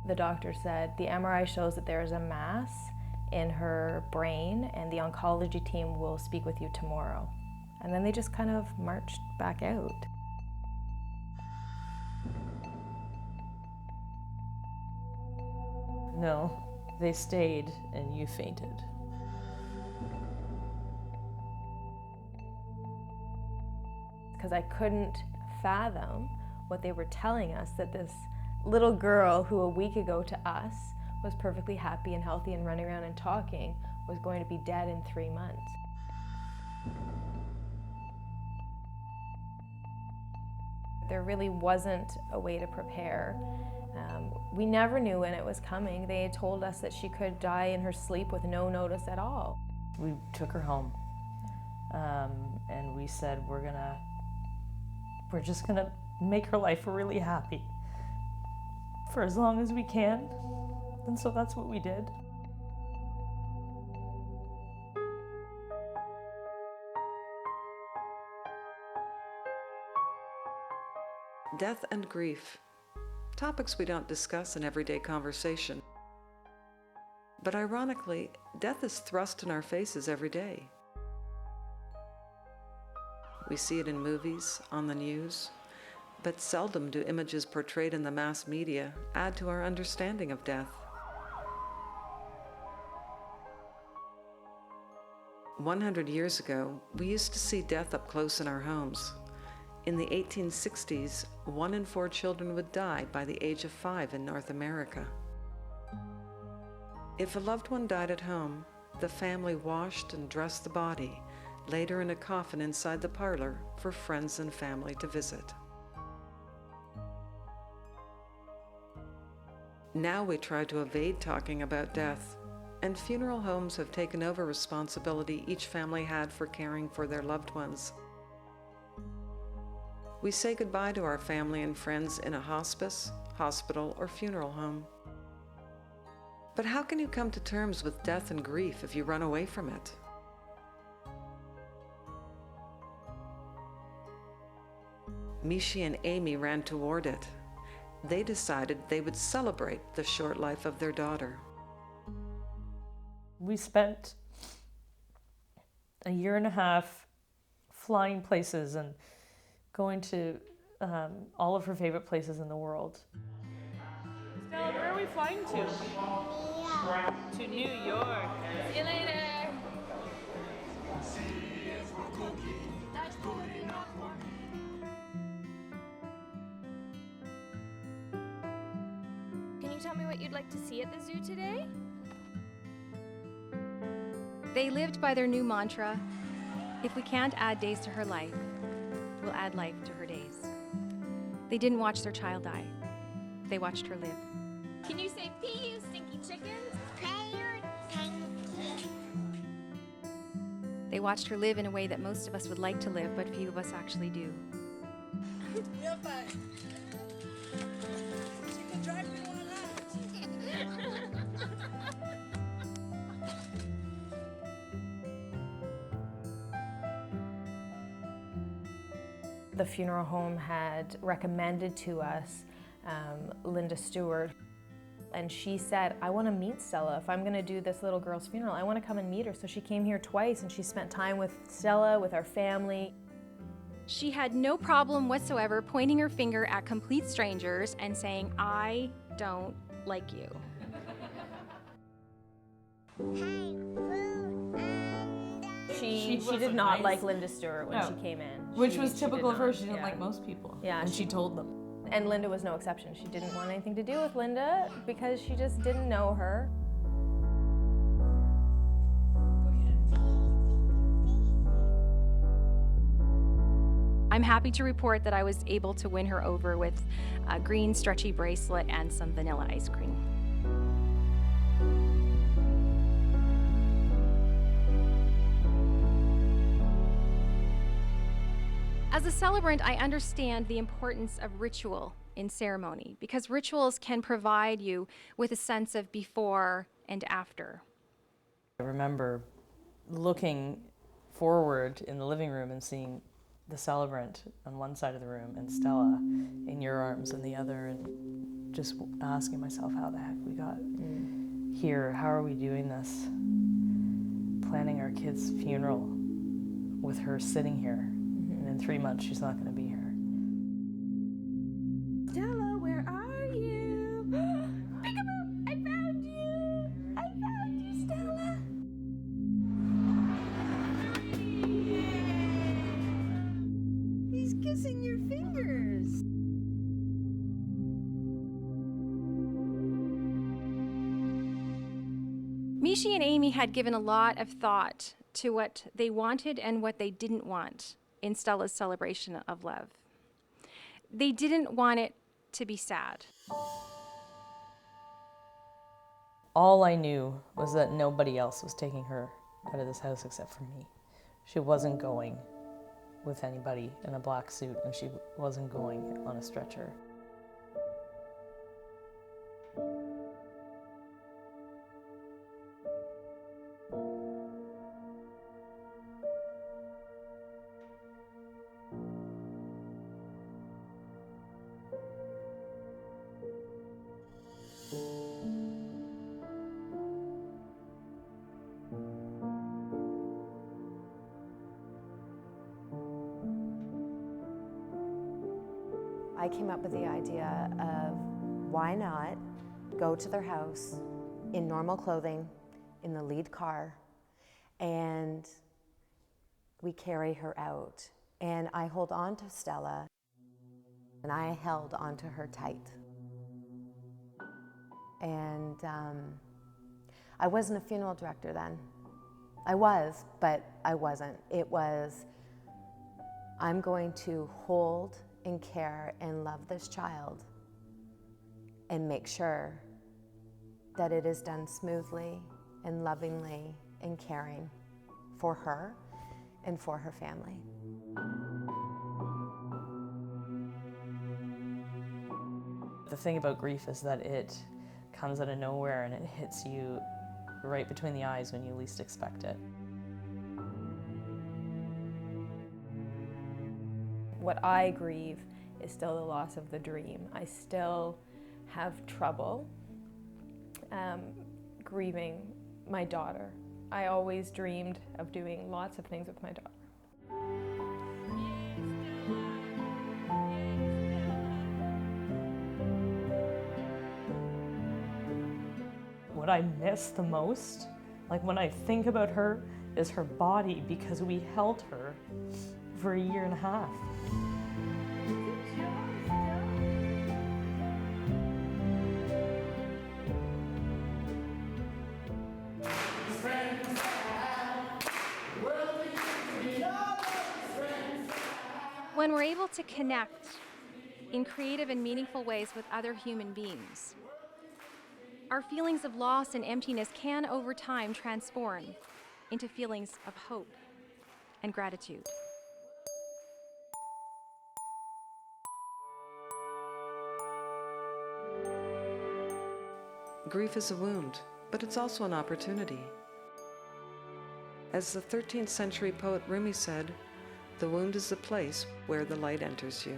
The doctor said the MRI shows that there is a mass in her brain and the oncology team will speak with you tomorrow. And then they just kind of marched back out. No, they stayed and you fainted. Because I couldn't fathom what they were telling us, that this little girl who a week ago to us was perfectly happy and healthy and running around and talking was going to be dead in 3 months. There really wasn't a way to prepare. We never knew when it was coming. They had told us that she could die in her sleep with no notice at all. We took her home, and we said we're just gonna make her life really happy for as long as we can, and so that's what we did. Death and grief, topics we don't discuss in everyday conversation. But ironically, death is thrust in our faces every day. We see it in movies, on the news, but seldom do images portrayed in the mass media add to our understanding of death. 100 years ago, we used to see death up close in our homes. In the 1860s, 1 in 4 children would die by the age of 5 in North America. If a loved one died at home, the family washed and dressed the body, laid her in a coffin inside the parlor for friends and family to visit. Now we try to evade talking about death, and funeral homes have taken over responsibility each family had for caring for their loved ones. We say goodbye to our family and friends in a hospice, hospital, or funeral home. But how can you come to terms with death and grief if you run away from it? Mishi and Amy ran toward it. They decided they would celebrate the short life of their daughter. We spent a year and a half flying places and going to all of her favorite places in the world. Stella, where are we flying to? To New York. See you later. Can you tell me what you'd like to see at the zoo today? They lived by their new mantra, if we can't add days to her life, we'll add life to her days. They didn't watch their child die. They watched her live. Can you say pee, you stinky chickens? They watched her live in a way that most of us would like to live, but few of us actually do. The funeral home had recommended to us Linda Stewart, and she said, I want to meet Stella. If I'm going to do this little girl's funeral, I want to come and meet her. So she came here twice and she spent time with Stella, with our family. She had no problem whatsoever pointing her finger at complete strangers and saying, I don't like you. She did not like Linda Stewart when she came in. Which was typical of her. She didn't like most people. Yeah, and she told them. And Linda was no exception. She didn't want anything to do with Linda because she just didn't know her. I'm happy to report that I was able to win her over with a green stretchy bracelet and some vanilla ice cream. As a celebrant, I understand the importance of ritual in ceremony because rituals can provide you with a sense of before and after. I remember looking forward in the living room and seeing the celebrant on one side of the room and Stella in your arms in the other, and just asking myself how the heck we got here. How are we doing this? Planning our kid's funeral with her sitting here, and in 3 months she's not going to be here. Stella, where are you? Peekaboo! I found you! I found you, Stella! He's kissing your fingers. Mishi and Amy had given a lot of thought to what they wanted and what they didn't want in Stella's celebration of love. They didn't want it to be sad. All I knew was that nobody else was taking her out of this house except for me. She wasn't going with anybody in a black suit, and she wasn't going on a stretcher. I came up with the idea of why not go to their house in normal clothing, in the lead car, and we carry her out. And I hold on to Stella, and I held onto her tight. And I wasn't a funeral director then. I was, but I wasn't. It was, I'm going to hold and care and love this child and make sure that it is done smoothly and lovingly and caring for her and for her family. The thing about grief is that it comes out of nowhere and it hits you right between the eyes when you least expect it. What I grieve is still the loss of the dream. I still have trouble grieving my daughter. I always dreamed of doing lots of things with my daughter. What I miss the most, like when I think about her, is her body, because we held her for 1.5 years. When we're able to connect in creative and meaningful ways with other human beings, our feelings of loss and emptiness can, over time, transform into feelings of hope and gratitude. Grief is a wound, but it's also an opportunity. As the 13th century poet Rumi said, "The wound is the place where the light enters you."